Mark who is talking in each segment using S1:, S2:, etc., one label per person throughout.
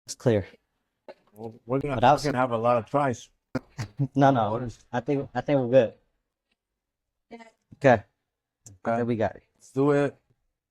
S1: It's clear.
S2: Well, we're gonna
S1: But I was
S2: fucking have a lot of tries.
S1: no. I think we're good. Okay. I
S2: Okay,
S1: think we got it.
S2: let's do it.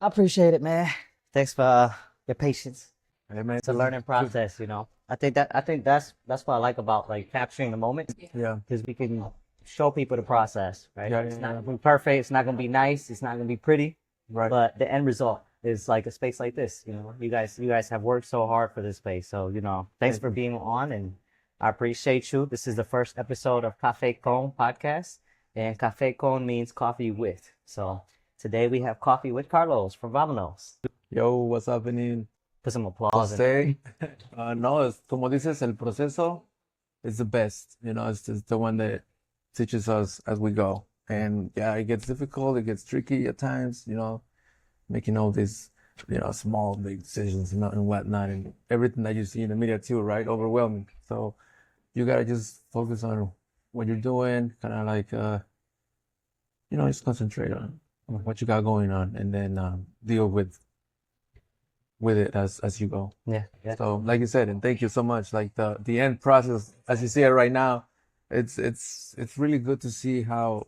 S1: I appreciate it, man. Thanks for your patience.
S2: Hey, man,
S1: It's a learning process, you know. I think that's what I like about like capturing the moment
S2: yeah,
S1: because we can show people the process, right?
S2: yeah,
S1: It's
S2: yeah,
S1: not
S2: yeah.
S1: gonna be perfect, it's not gonna be nice, it's not gonna be pretty,
S2: Right.
S1: but the end result is like a space like this, you know. You guys have worked so hard for this space. So, you know, thanks
S2: Thank
S1: for
S2: you.
S1: being on and I appreciate you. This is the first episode of Cafe Con podcast, and Cafe Con means coffee with. So today we have coffee with Carlos from Vamonos.
S2: Yo, what's happening?
S1: Put some applause in there.
S2: Jose. No, es, como dices, el proceso is the best. You know, it's the one that teaches us as we go. And yeah, it gets difficult, it gets tricky at times, you know, making all these, small, big decisions and whatnot, and everything that you see in the media too, right? Overwhelming. So you gotta just focus on what you're doing, kind of like, just concentrate on what you got going on, and then deal with it as you go.
S1: Yeah, yeah.
S2: So, like you said, and thank you so much. Like the end process, as you see it right now, it's really good to see how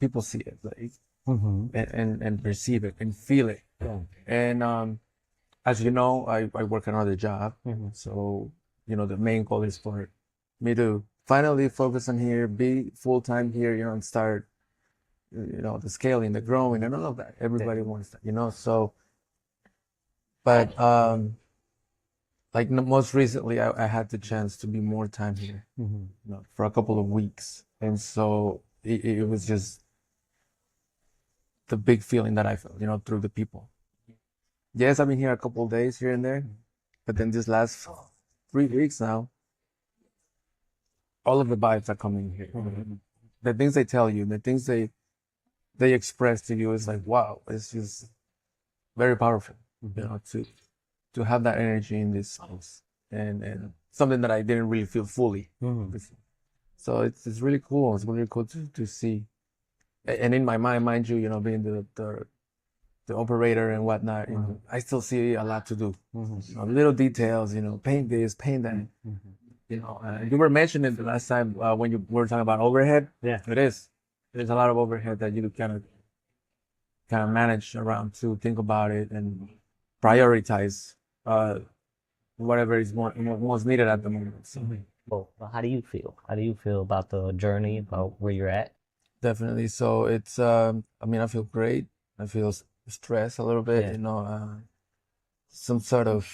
S2: people see it, like
S1: Mm-hmm.
S2: and perceive it and feel it.
S1: Yeah.
S2: And as you know, I work another job,
S1: Mm-hmm.
S2: so the main goal is for me to finally focus on here, be full time here, and start the scaling, the growing, and all of that. Everybody wants that. So, but like most recently, I had the chance to be more time here,
S1: Mm-hmm.
S2: for a couple of weeks, and so it was just the big feeling that I felt, through the people. Yes, I've been here a couple of days here and there, but then this last 3 weeks now, all of the vibes are coming here.
S1: Mm-hmm.
S2: The things they tell you, the things they express to you is like, wow, it's just very powerful, to have that energy in this space, and something that I didn't really feel fully
S1: Mm-hmm.
S2: before. So it's really cool. It's really cool to see. And in my mind, mind you, being the operator and whatnot, I still see a lot to do.
S1: Mm-hmm.
S2: Little details, paint this, paint that.
S1: Mm-hmm.
S2: You were mentioning the last time when you were talking about overhead.
S1: Yeah.
S2: It is. There's a lot of overhead that you kind of manage around to think about it and prioritize whatever is most needed at the moment. So
S1: Well, how do you feel? How do you feel about the journey, about where you're at?
S2: definitely. So it's I mean, I feel great. I feel stressed a little bit,
S1: Yeah.
S2: some sort of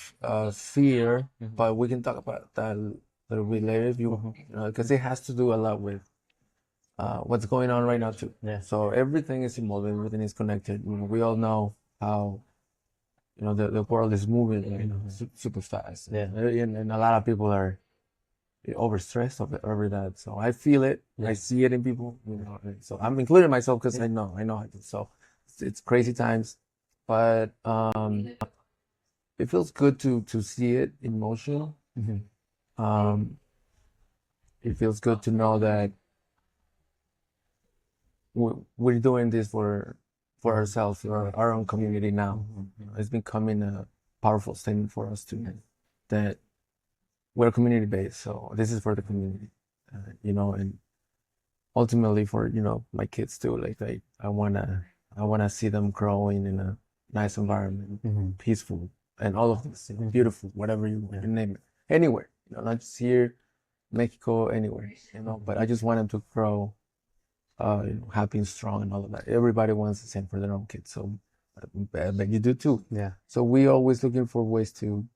S2: fear,
S1: Mhm.
S2: but we can talk about that a little bit later if you because it has to do a lot with what's going on right now too.
S1: Yeah.
S2: So everything is involved, everything is connected. We all know how the world is moving, super fast.
S1: Yeah.
S2: And a lot of people are overstressed over that. So I feel it.
S1: Yeah.
S2: I see it in people. And so I'm including myself because I know I do. So it's crazy times, but it feels good to see it in motion.
S1: Mhm.
S2: Um, it feels good to know that we're doing this for ourselves, for our own community now. It's becoming a powerful statement for us too, that we're community based. So this is for the community, and ultimately for my kids too. Like I wanna see them growing in a nice environment,
S1: Mhm.
S2: peaceful, and all of this, beautiful, whatever you name it, anywhere, not just here, Mexico, anywhere, But I just want them to grow, happy and strong and all of that. Everybody wants the same for their own kids, so I bet you do too.
S1: Yeah.
S2: So we always looking for ways to,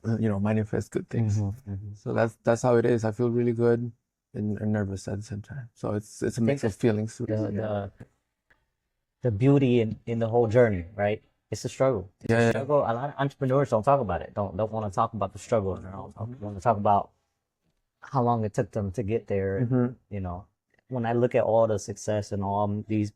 S2: manifest good things.
S1: Mhm.
S2: So that's how it is. I feel really good and nervous at the same time. So it's a mix of feelings.
S1: The beauty in the whole journey, right? It's a struggle. It's a
S2: Yeah, yeah.
S1: struggle. A lot of entrepreneurs don't talk about it. Don't want to talk about the struggle. They don't want to talk about how long it took them to get there.
S2: Mhm.
S1: You know, when I look at all the success and all these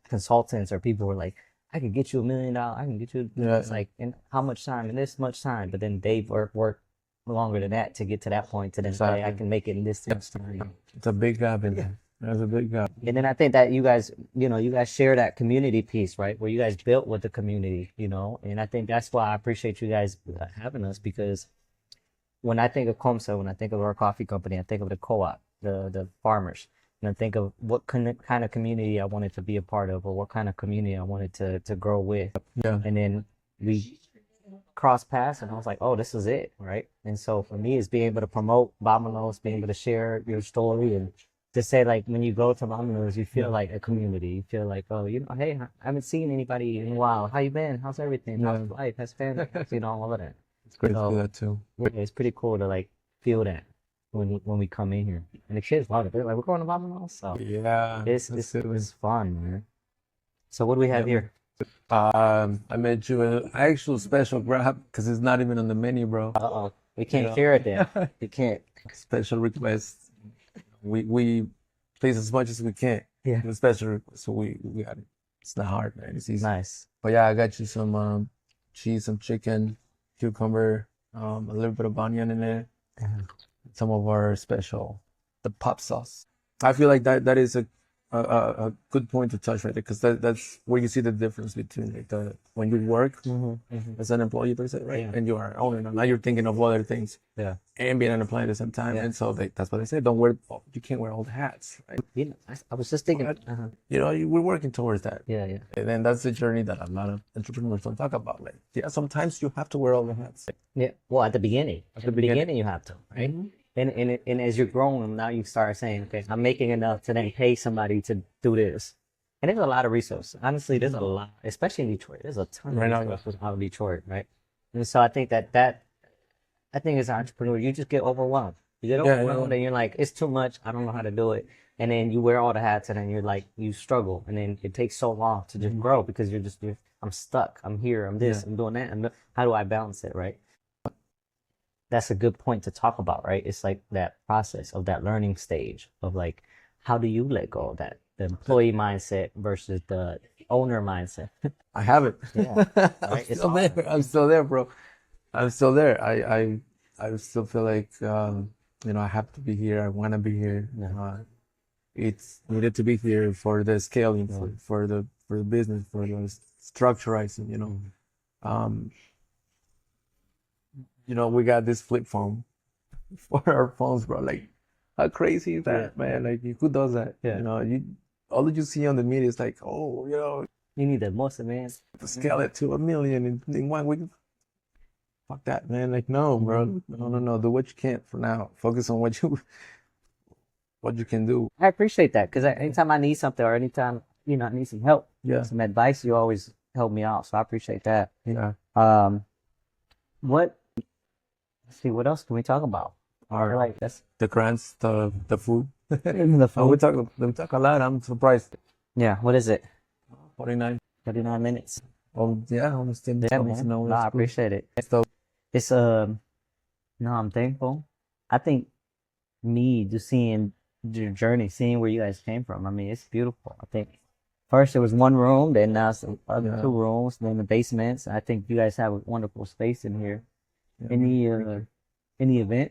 S1: consultants or people who are like, I could get you $1 million. I can get you.
S2: Yeah.
S1: It's like in how much time? In this much time. But then they've worked longer than that to get to that point. To then say I
S2: Exactly.
S1: can make it in this much time.
S2: It's a big gap in there. That's a big gap.
S1: And then I think that you guys share that community piece, right? Where you guys built with the community, and I think that's why I appreciate you guys having us because when I think of Comsa, when I think of our coffee company, I think of the co-op, the farmers, and I think of what kind of community I wanted to be a part of, or what kind of community I wanted to grow with.
S2: Yeah.
S1: And then we crossed paths, and I was like, oh, this is it, right? And so for me, it's being able to promote Vamonos, being able to share your story, and to say like when you go to Vamonos, you feel like a community. You feel like, oh, hey, I haven't seen anybody in a while. How you been? How's everything? How's life? How's family? All of that.
S2: It's great to
S1: So,
S2: do that too.
S1: it's pretty cool to like feel that when we come in here, and the kids love it. They're like, we're going to Vamonos, so
S2: Yeah.
S1: it's fun, man. So what do we have here?
S2: I made you an actual special grab because it's not even on the menu, bro.
S1: Uh-oh, we can't share it then. You can't.
S2: Special request. We please as much as we can.
S1: Yeah.
S2: The special request, so we got it. It's not hard, man. It's easy.
S1: Nice.
S2: But yeah, I got you some cheese, some chicken, cucumber, a little bit of onion in there. Some of our special, the pop sauce. I feel like that is a good point to touch right there because that's where you see the difference between like when you work as an employee per se, right?
S1: Yeah.
S2: And you are an owner. Now you're thinking of other things.
S1: Yeah.
S2: And being an employee at the same time.
S1: Yeah.
S2: And so that's what they say. You can't wear all the hats, right?
S1: I was just thinking.
S2: We're working towards that.
S1: Yeah, yeah.
S2: And then that's the journey that a lot of entrepreneurs don't talk about. Like, yeah, sometimes you have to wear all the hats.
S1: Yeah. Well, at the beginning. At the beginning, you have to, right? And as you're growing, now you start saying, okay, I'm making enough to then pay somebody to do this. And there's a lot of resources. Honestly, there's a lot, especially in Detroit. There's a ton of resources out of Detroit, right? And so I think I think as an entrepreneur, you just get overwhelmed. You get overwhelmed and you're like, it's too much. I don't know how to do it. And then you wear all the hats and then you're like, you struggle. And then it takes so long to just grow because I'm stuck. I'm here. I'm this. I'm doing that. How do I balance it, right? That's a good point to talk about, right? It's like that process of that learning stage of like, how do you let go of that? The employee mindset versus the owner mindset.
S2: I have it.
S1: Yeah. Right?
S2: I'm still there, bro. I'm still there. I still feel like, I have to be here. I want to be here. It's needed to be here for the scaling, for the business, for the structurizing, we got this flip phone for our phones, bro. Like, how crazy is that, man? Like, who does that?
S1: Yeah.
S2: All that you see on the media is like, oh,
S1: you need the most, man.
S2: To scale it to 1 million in 1 week. Fuck that, man. Like, no, bro. No. Do what you can for now. Focus on what you can do.
S1: I appreciate that because anytime I need something or anytime, I need some help, some advice, you always help me out. So I appreciate that.
S2: Yeah.
S1: Let's see, what else can we talk about? Like that's
S2: the grants, the food.
S1: the food.
S2: We talk a lot. I'm surprised.
S1: Yeah. What is it?
S2: 49
S1: minutes.
S2: Almost 10
S1: Yeah,
S2: minutes.
S1: man.
S2: No,
S1: I appreciate it.
S2: So
S1: It's no, I'm thankful. I think me just seeing your journey, seeing where you guys came from. I mean, it's beautiful. I think first it was one room, then now it's other 2 rooms, then the basements. I think you guys have a wonderful space in here. Yeah.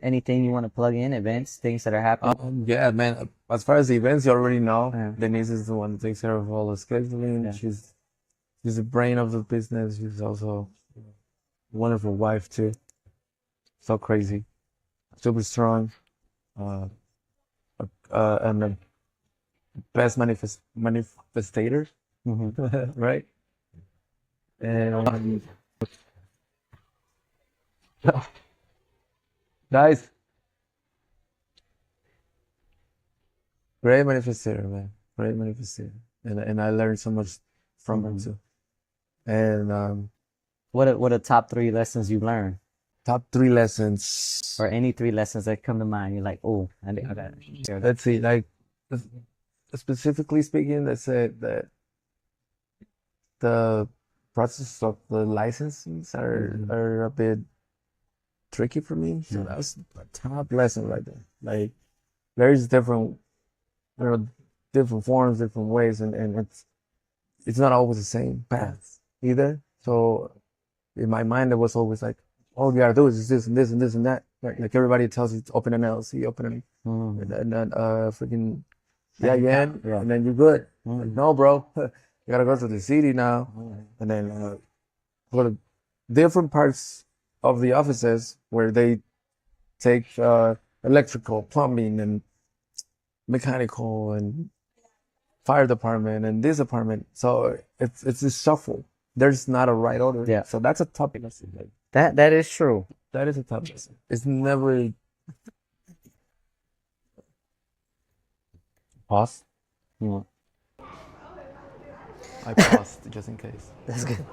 S1: Anything you want to plug in, events, things that are happening?
S2: Yeah, man. As far as the events, you already know. Denise is the one that takes care of all the scheduling. Yeah. She's the brain of the business. She's also a wonderful wife too. So crazy, super strong, and the best manifestator, right? And guys, great manifestator, man. Great manifestator, and I learned so much from him too. And
S1: what are top 3 lessons you learned?
S2: Top 3 lessons,
S1: or any 3 lessons that come to mind. You're like, oh, I got to share that.
S2: Let's see, like specifically speaking, let's say that the process of the licenses are a bit tricky for me. So that's a top lesson right there. Like, there's different forms, different ways, and it's not always the same path either. So in my mind, it was always like, all you gotta do is this and this and this and that. Like everybody tells you, open an LLC, open an freaking yeah, yen,
S1: Yeah.
S2: and then you're good. Like, no, bro, you gotta go to the city now, and then go to different parts of the offices where they take electrical, plumbing, and mechanical, and fire department, and this department. So it's a shuffle. There's not a right order.
S1: Yeah.
S2: So that's a tough lesson. Like,
S1: That is true.
S2: that is a tough lesson. It's never pause.
S1: Mm.
S2: I paused just in case.
S1: That's good.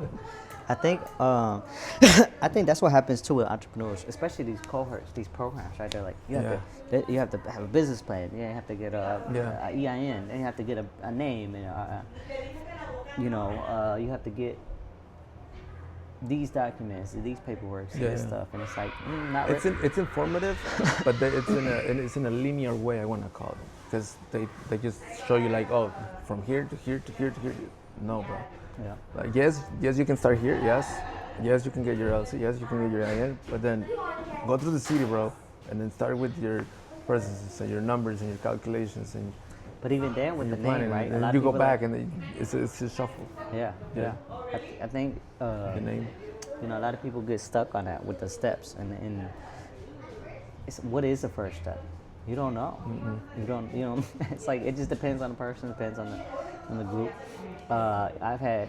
S1: I think I think that's what happens too with entrepreneurs, especially these cohorts, these programs, right? They're like you have to have a business plan. You have to get a EIN. Then you have to get a name, and you have to get these documents, these paperwork, this stuff, and it's like not.
S2: It's informative, but it's in a linear way. I want to call it because they just show you like, oh, from here to here to here to here. No, bro.
S1: Yeah.
S2: Like yes, you can start here. Yes, you can get your LLC. Yes, you can get your IN. But then go through the city, bro, and then start with your processes and your numbers and your calculations and.
S1: But even then, with the name, right?
S2: And you go back and it's a shuffle.
S1: Yeah. I think
S2: The name.
S1: a lot of people get stuck on that with the steps, and what is the first step? You don't know. You don't. It's like it just depends on the person. Depends on the group.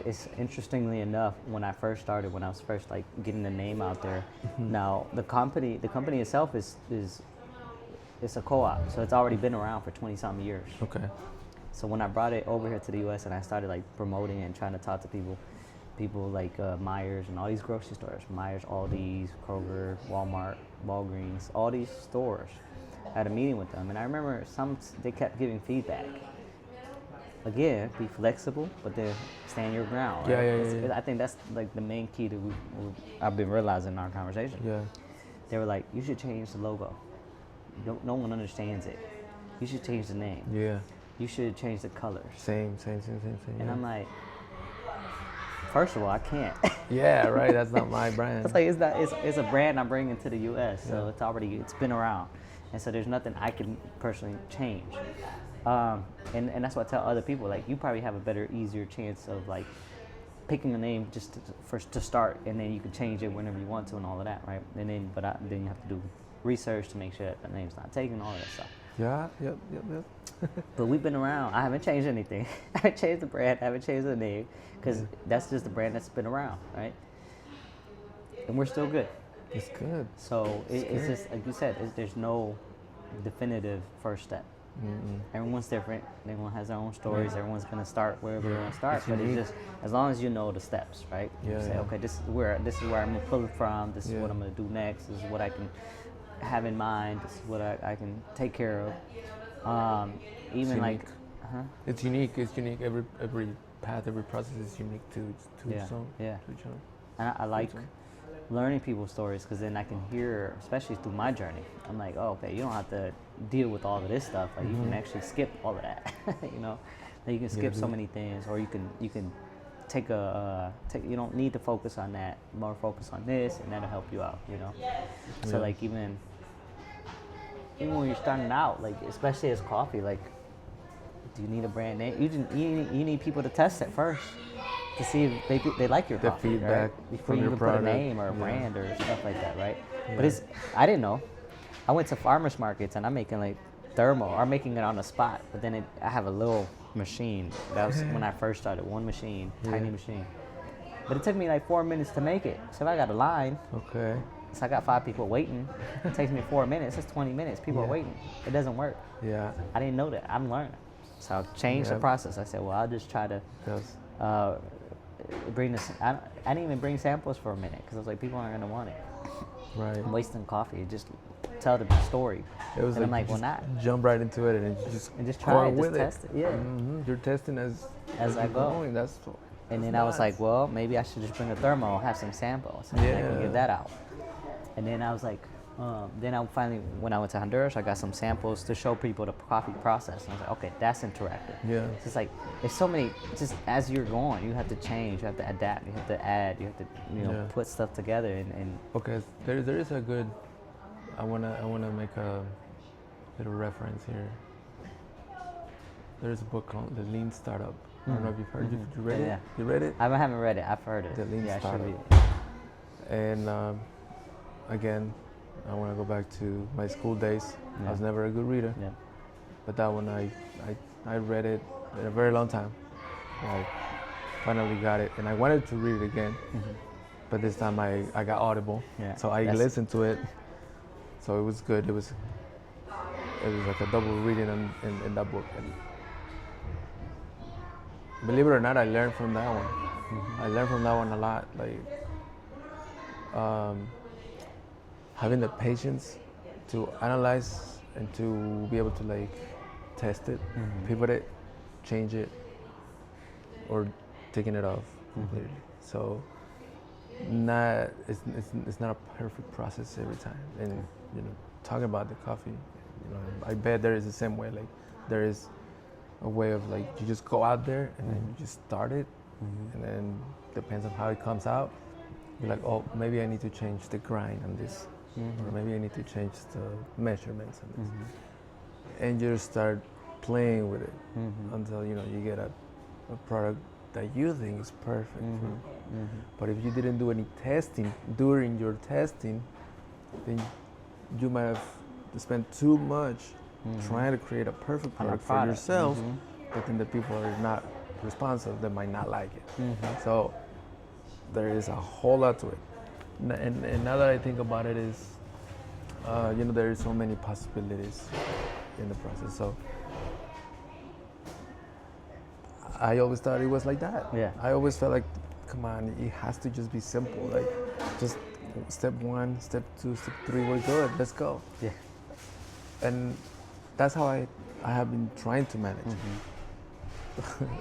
S1: It's interestingly enough, when I first started, when I was first like getting the name out there. Now the company itself is it's a co-op, so it's already been around for 20-something years.
S2: Okay.
S1: So when I brought it over here to the U.S. and I started like promoting it and trying to talk to people like Myers and all these grocery stores, Myers, Aldi's, Kroger, Walmart, Walgreens, all these stores. I had a meeting with them, and I remember they kept giving feedback. Again, be flexible, but then stand your ground. Right?
S2: Yeah.
S1: I think that's like the main key that I've been realizing in our conversation.
S2: Yeah.
S1: They were like, you should change the logo. No one understands it. You should change the name.
S2: Yeah.
S1: You should change the colors.
S2: Same.
S1: And I'm like, first of all, I can't.
S2: Yeah, right. That's not my brand.
S1: It's like it's a brand I'm bringing to the U.S. So it's been around, and so there's nothing I can personally change. And that's what I tell other people. Like, you probably have a better, easier chance of like picking a name just to start, and then you can change it whenever you want to and all of that, right? And then then you have to do research to make sure that the name's not taken, all of that stuff.
S2: Yeah. Yep.
S1: But we've been around. I haven't changed anything. I haven't changed the brand. I haven't changed the name, because that's just the brand that's been around, right? And we're still good.
S2: It's good.
S1: So it's just like you said. There's no definitive first step. Everyone's different. Everyone has their own stories. Everyone's gonna start wherever they want to start. But it's just as long as you know the steps, right? You say, okay, this is where I'm gonna pull it from. This is what I'm gonna do next. This is what I can have in mind. This is what I can take care of. Even like,
S2: it's unique. It's unique. Every path, every process is unique to its own.
S1: Yeah.
S2: To each own.
S1: And I like learning people's stories, because then I can hear, especially through my journey. I'm like, oh, okay, you don't have to deal with all of this stuff. Like, you can actually skip all of that. Like you can skip so many things, or you can take you don't need to focus on that. More focus on this, and that'll help you out. So like even when you're starting out, like especially as coffee, like, do you need a brand name? You need people to test it first, to see if they like your coffee,
S2: feedback
S1: right? Before you
S2: your
S1: even
S2: product.
S1: put a name or a brand or stuff like that, right? But I didn't know. I went to farmers markets and I'm making like thermal, or making it on the spot. But then I have a little machine. That was when I first started. One machine, tiny machine. But it took me like 4 minutes to make it. So if I got a line,
S2: Okay.
S1: so I got 5 people waiting. It takes me 4 minutes. It's 20 minutes. People are waiting. It doesn't work.
S2: Yeah.
S1: I didn't know that. I'm learning. So I changed the process. I said, well, I'll just try to bring this. I didn't even bring samples for a minute, because I was like, people aren't gonna want it.
S2: Right.
S1: I'm wasting coffee. Just tell the story.
S2: It was
S1: and I'm
S2: like,
S1: like, well, not.
S2: jump right into it and
S1: Just try it. Just
S2: with
S1: test it. Yeah.
S2: You're testing as
S1: I
S2: you're
S1: go.
S2: going.
S1: And then I was like, well, maybe I should just bring a thermo, have some samples, and I can give that out. And then I was like, then I finally, when I went to Honduras, I got some samples to show people the coffee process. And I was like, okay, that's interactive.
S2: Yeah.
S1: It's just like, there's so many, just as you're going, you have to change, you have to adapt, you have to add, you have to, put stuff together. And
S2: Okay, there is a good. I wanna make a little reference here. there's a book called The Lean Startup. I don't know if you've heard. You read
S1: Yeah.
S2: it? You read it?
S1: I haven't read it. I've heard it.
S2: The Lean
S1: yeah, I should
S2: Startup.
S1: read it.
S2: And again, I want to go back to my school days. I was never a good reader,
S1: Yeah.
S2: but that one I read it in a very long time. I finally got it, and I wanted to read it again, but this time I got Audible,
S1: Yeah,
S2: so I listened to it. So it was good. It was like a double reading in that book. And believe it or not, I learned from that one. I learned from that one a lot. Like having the patience to analyze and to be able to like test it, pivot it, change it, or taking it off completely. So it's not a perfect process every time. And you know, talking about the coffee, you know, I bet there is the same way. Like there is a way of like you just go out there and then you just start it, and then depends on how it comes out. You're like, oh, maybe I need to change the grind on this, or maybe I need to change the measurements on this, and you just start playing with it until you know you get a product that you think is perfect. But if you didn't do any testing during your testing, then you might have spent too much trying to create a perfect product for yourself, but then the people are not responsive, they might not like it. So there is a whole lot to it. And now that I think about it is, you know, there are so many possibilities in the process. So I always thought it was like that.
S1: Yeah.
S2: I always felt like, come on, it has to just be simple. Like, just step 1, step 2, step 3, we're good. Let's go.
S1: Yeah.
S2: And that's how I have been trying to manage.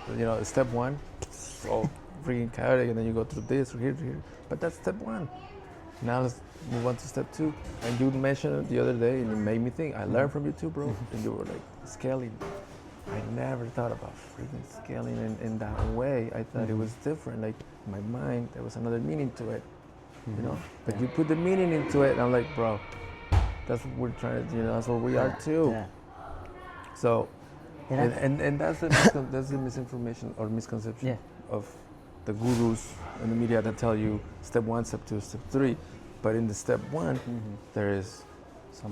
S2: You know, step 1, so freaking chaotic, and then you go through this, or here, to here. But that's step 1. Now let's move on to step 2. And you mentioned it the other day, and it made me think. I learned from you too, bro. And you were like, scaling. I never thought about freaking scaling in that way. I thought it was different. Like in my mind, there was another meaning to it, you know. But you put the meaning into it, and I'm like, bro, that's what we're trying to, you know, that's what we are too.
S1: Yeah.
S2: So, and that's the misinformation or misconception of the gurus and the media that tell you step 1, step 2, step 3. But in the step 1, there is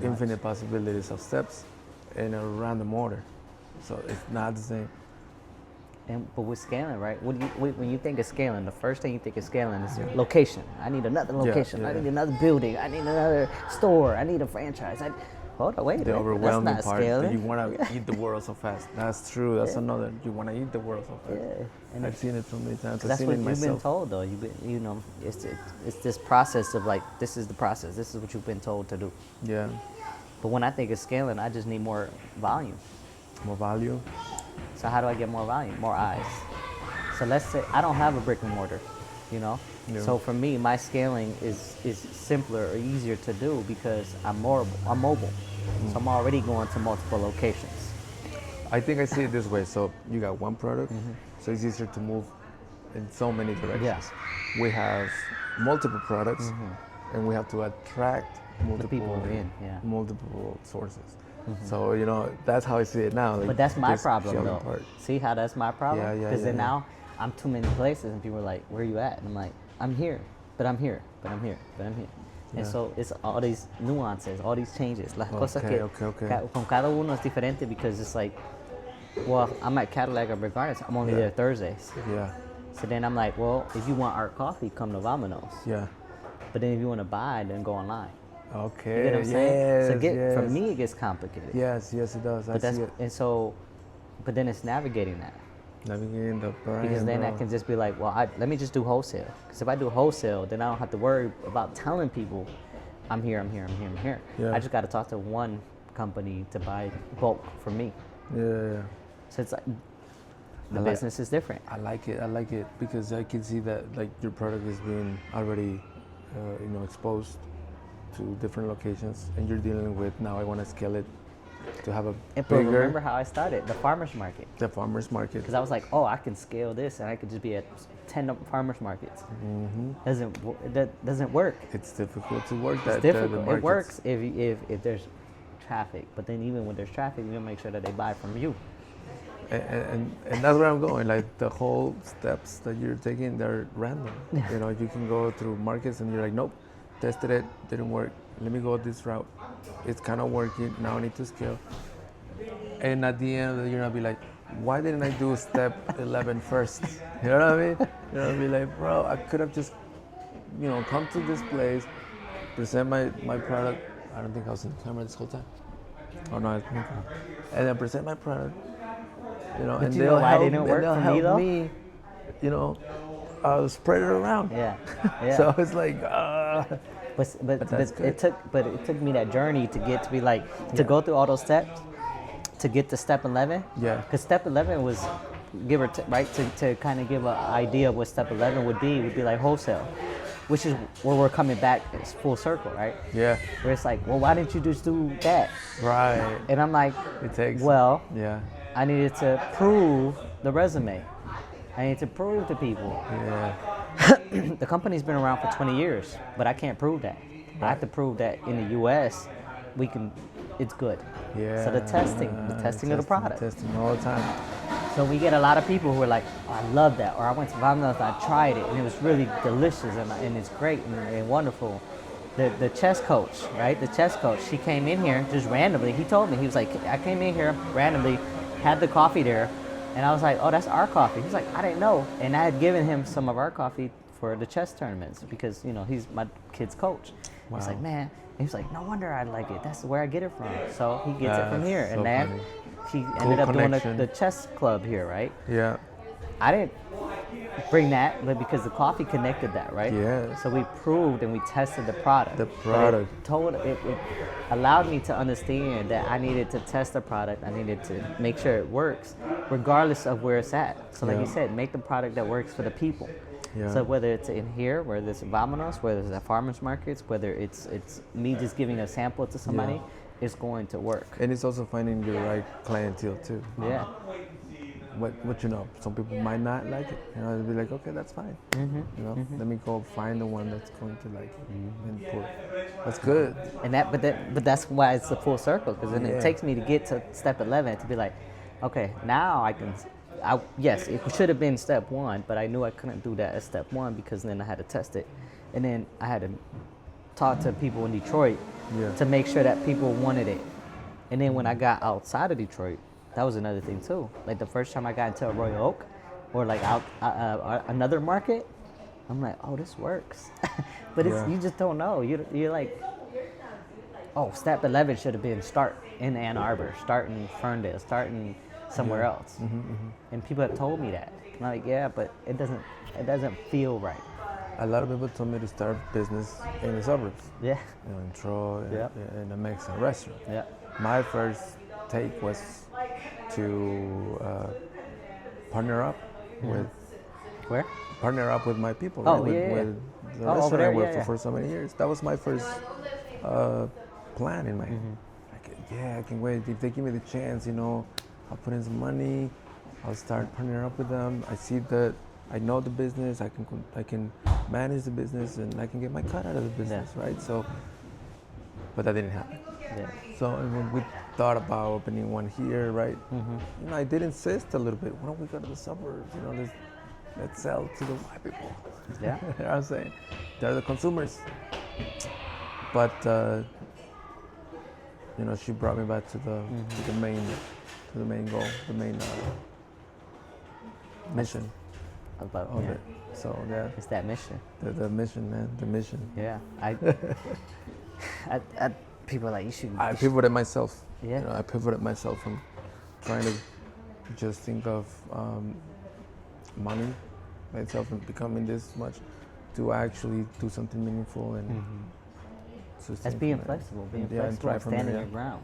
S2: infinite possibilities of steps in a random order. So it's not the same.
S1: But with scaling, right? When you think of scaling, the first thing you think of scaling is location. I need another location. I need another building. I need another store. I need a franchise. Hold on, wait.
S2: The overwhelming
S1: that's not
S2: part
S1: scaling.
S2: that you want to eat the world so fast. That's true. That's another. You want to eat the world so fast.
S1: Yeah. And
S2: I've seen it so many times. I've
S1: that's
S2: seen
S1: what
S2: it
S1: you've
S2: myself.
S1: been told, though. You know, it's this process of like, this is the process. This is what you've been told to do.
S2: Yeah.
S1: But when I think of scaling, I just need more volume.
S2: More value.
S1: So how do I get more volume? More eyes. So let's say I don't have a brick and mortar, you know?
S2: Yeah.
S1: So for me, my scaling is simpler or easier to do because I'm mobile. So I'm already going to multiple locations.
S2: I think I see it this way. So you got one product, so it's easier to move in so many directions.
S1: Yeah.
S2: We have multiple products, and we have to attract multiple sources. So, you know, that's how I see it now. Like,
S1: But that's my
S2: this
S1: problem,
S2: scaling
S1: though.
S2: part.
S1: See how that's my problem?
S2: Yeah,
S1: Because then
S2: yeah.
S1: now I'm too many places, and people are like, "Where are you at?" And I'm like, "I'm here, but I'm here, but I'm here, but I'm here." And so it's all these nuances, all these changes. Las cosas que con cada uno es diferente because it's like, well, I'm at Cadillac or Regardless. I'm only there Thursdays.
S2: Yeah.
S1: So then I'm like, well, if you want our coffee, come to Vamonos.
S2: Yeah.
S1: But then if you want to buy, then go online.
S2: Okay.
S1: You get what I'm saying?
S2: Yes,
S1: For me, it gets complicated.
S2: Yes, it does.
S1: But
S2: I see it.
S1: and so, but then it's navigating that.
S2: Navigating the brand.
S1: Because then I can just be like, well, let me just do wholesale. Because if I do wholesale, then I don't have to worry about telling people, I'm here.
S2: Yeah.
S1: I just got to talk to one company to buy bulk from me.
S2: Yeah.
S1: So it's like, the business is different.
S2: I like it because I can see that like your product is being already, exposed to different locations, and you're dealing with now. I want to scale it to have a
S1: But
S2: bigger.
S1: remember how I started, the farmers market.
S2: The farmers market.
S1: Because I was like, oh, I can scale this, and I could just be at 10 farmers markets. That doesn't work.
S2: It's difficult to work
S1: It's
S2: that.
S1: difficult.
S2: The
S1: It works if there's traffic, but then even when there's traffic, you gotta make sure that they buy from you.
S2: And that's where I'm going. Like the whole steps that you're taking, they're random.
S1: Yeah.
S2: You know, you can go through markets and you're like, nope, tested it, didn't work. Let me go this route. It's kind of working. Now I need to scale. And at the end of the year, I'll be like, why didn't I do step 11 first? You know what I mean? You know, I'll be like, bro, I could have just, come to this place, present my product. I don't think I was in the camera this whole time. Oh no, I think. And then present my product.
S1: But
S2: And
S1: you know
S2: they'll
S1: why it
S2: help,
S1: didn't
S2: and
S1: work
S2: they'll
S1: for me
S2: help
S1: though?
S2: me, spread it around.
S1: Yeah, yeah.
S2: So it's like,
S1: But
S2: that's good.
S1: it took me that journey to get to be like to go through all those steps to get to step 11.
S2: Yeah.
S1: Because step 11 was give or right to kind of give an idea of what step 11 would be like wholesale, which is where we're coming back. It's full circle, right?
S2: Yeah,
S1: Where it's like, well, why didn't you just do that?
S2: right.
S1: And I'm like,
S2: It takes.
S1: well,
S2: Yeah,
S1: I needed to prove the resume. I need to prove to people.
S2: yeah,
S1: The company's been around for 20 years, but I can't prove that. I have to prove that in the U.S. it's good.
S2: yeah.
S1: So the testing of the product.
S2: Testing all the time.
S1: So we get a lot of people who are like, oh, I love that, or I went to Vamonos, I tried it, and it was really delicious, and it's great and wonderful. The chess coach, right? The chess coach, she came in here just randomly. He told me, he was like, I came in here randomly, had the coffee there, and I was like, oh, that's our coffee. He's like, I didn't know. And I had given him some of our coffee for the chess tournaments because, he's my kid's coach. Wow. He's like, man, and he was like, no wonder I like it. That's where I get it from. So he gets it from here.
S2: So
S1: And then
S2: funny.
S1: he ended up doing
S2: connection.
S1: the chess club here, right?
S2: Yeah,
S1: I didn't bring that, but because the coffee connected that, right?
S2: Yeah.
S1: So we proved and we tested the product.
S2: The
S1: But
S2: product.
S1: it allowed me to understand that I needed to test the product. I needed to make sure it works, regardless of where it's at. So like you said, make the product that works for the people.
S2: Yeah.
S1: So whether it's in here, whether it's Vamonos, whether it's at farmers markets, whether it's me just giving a sample to somebody, it's going to work.
S2: and it's also finding your right clientele too.
S1: Yeah.
S2: What some people might not like it. They'll be like, okay, that's fine. Let me go find the one that's going to like it and pull. That's good.
S1: And but that's why it's a full circle, because then it takes me to get to step 11 to be like, okay, now yes, it should have been step 1, but I knew I couldn't do that as step 1 because then I had to test it, and then I had to talk to people in Detroit to make sure that people wanted it, and then when I got outside of Detroit, that was another thing too. Like the first time I got into Royal Oak, or like out another market, I'm like, oh, this works, but you just don't know. You're like, oh, step 11 should have been start in Ann Arbor, start in Ferndale, start in somewhere else. And people have told me that. And I'm like, yeah, but it doesn't feel right.
S2: A lot of people told me to start business in the suburbs.
S1: Yeah.
S2: In Troy, in a Mexican restaurant.
S1: Yeah.
S2: My first take was to partner up with
S1: Where?
S2: my people,
S1: Oh,
S2: right?
S1: yeah,
S2: with the
S1: over
S2: restaurant
S1: there,
S2: I worked
S1: yeah,
S2: for so many years. That was my first plan in my I can wait. If they give me the chance, I'll put in some money. I'll start partnering up with them. I see that I know the business. I can manage the business, and I can get my cut out of the business, right? So, but that didn't happen.
S1: Yeah.
S2: So when we thought about opening one here, right? I did insist a little bit. Why don't we go to the suburbs? Let's sell to the white people.
S1: Yeah.
S2: You know what I'm saying? They're the consumers. But she brought me back to the main goal, the main mission
S1: About
S2: of it. So
S1: it's that mission.
S2: the mission, man, the mission.
S1: Yeah. People are like, you should.
S2: I pivoted myself.
S1: Yeah.
S2: I pivoted myself from trying to just think of money myself and becoming this much to actually do something meaningful and
S1: That's being flexible,
S2: try from
S1: standing
S2: there,
S1: your ground.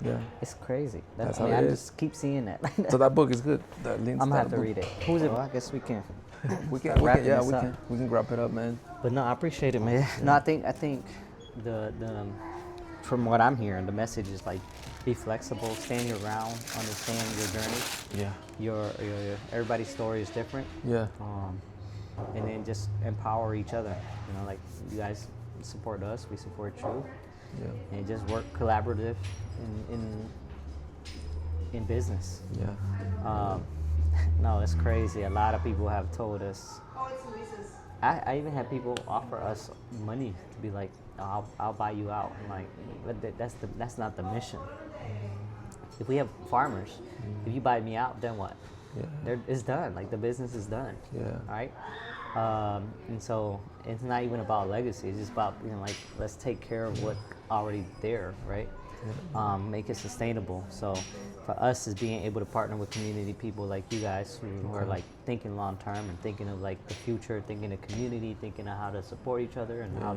S2: Yeah.
S1: It's crazy.
S2: That's
S1: I
S2: how it is.
S1: just keep seeing that.
S2: So that book is good. That Lean
S1: I'm gonna have to
S2: Startup
S1: read it. Who's it? Well, I guess we can.
S2: We
S1: Start wrapping this up.
S2: we can wrap it up, man.
S1: But no, I appreciate it, man. No, I think the from what I'm hearing, the message is like, be flexible, stand your ground, understand your journey.
S2: Yeah.
S1: Your everybody's story is different.
S2: Yeah.
S1: And then just empower each other. Like you guys support us, we support you.
S2: Yeah.
S1: And just work collaborative in in business.
S2: Yeah.
S1: No, it's crazy. A lot of people have told us. I even had people offer us money to be like, I'll buy you out. I'm like, but that's not the mission. If we have farmers, if you buy me out, then what?
S2: Yeah.
S1: It's done. Like the business is done.
S2: Yeah.
S1: Right. And so it's not even about legacy. It's just about like let's take care of what already there, right? Make it sustainable. So for us is being able to partner with community people like you guys who are like thinking long term and thinking of like the future, thinking of community, thinking of how to support each other and how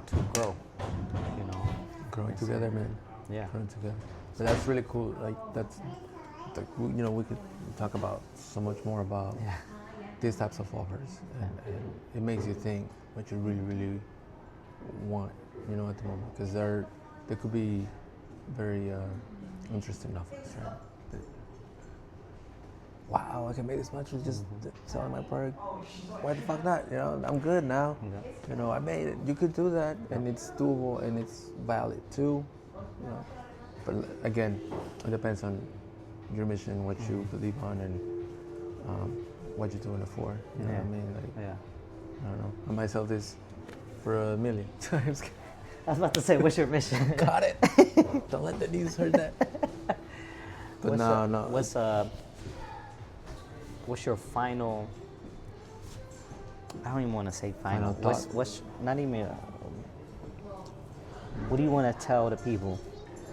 S1: to grow. You know,
S2: Growing together, man.
S1: Yeah.
S2: Growing together. But that's really cool. Like that's, like, we could talk about so much more about these types of offers, and it makes you think what you really, really want, at the moment, because they could be very interesting offers, right? Wow, I can make this much with just selling my product. Why the fuck not? I'm good now. I made it. You could do that, and it's doable, and it's valid too. But again, it depends on your mission, what you believe on, and what you're doing it for. You know what I mean? Like, I don't know. I might sell this for $1 million.
S1: I was about to say, what's your mission?
S2: Got it. Don't let the news hurt that. But no.
S1: What's your final? I don't even want to say final.
S2: Thought.
S1: What's not even? What do you want to tell the people?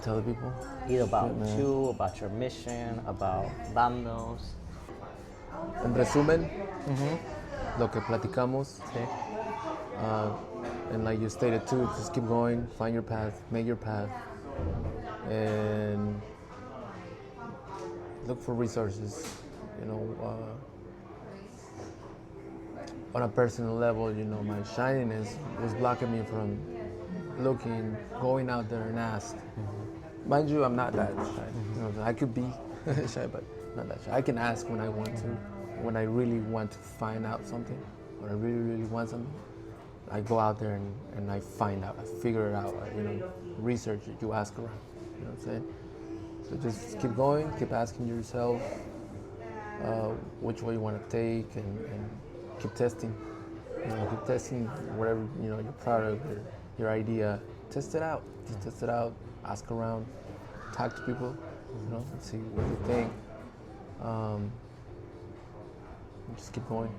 S2: Tell the people?
S1: Either about you, about your mission, about Vamonos.
S2: En resumen, lo que platicamos.
S1: Sí.
S2: And like you stated too, just keep going, find your path, make your path, and look for resources. On a personal level, my shininess was blocking me from going out there and ask. Mind you, I'm not that shy. I could be shy, but not that shy. I can ask when I want to, when I really want to find out something, when I really, really want something. I go out there and I find out, I figure it out, research it, you ask around, you know what I'm saying? So just keep going, keep asking yourself which way you want to take, and keep testing. Keep testing whatever, your product, your idea, test it out. Just test it out, ask around, talk to people, and see what they think. Just keep going.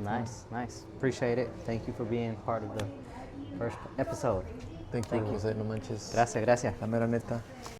S1: Nice. Appreciate it. Thank you for being part of the first episode.
S2: Thank you. Jose, no manches.
S1: Gracias.
S2: La mera neta.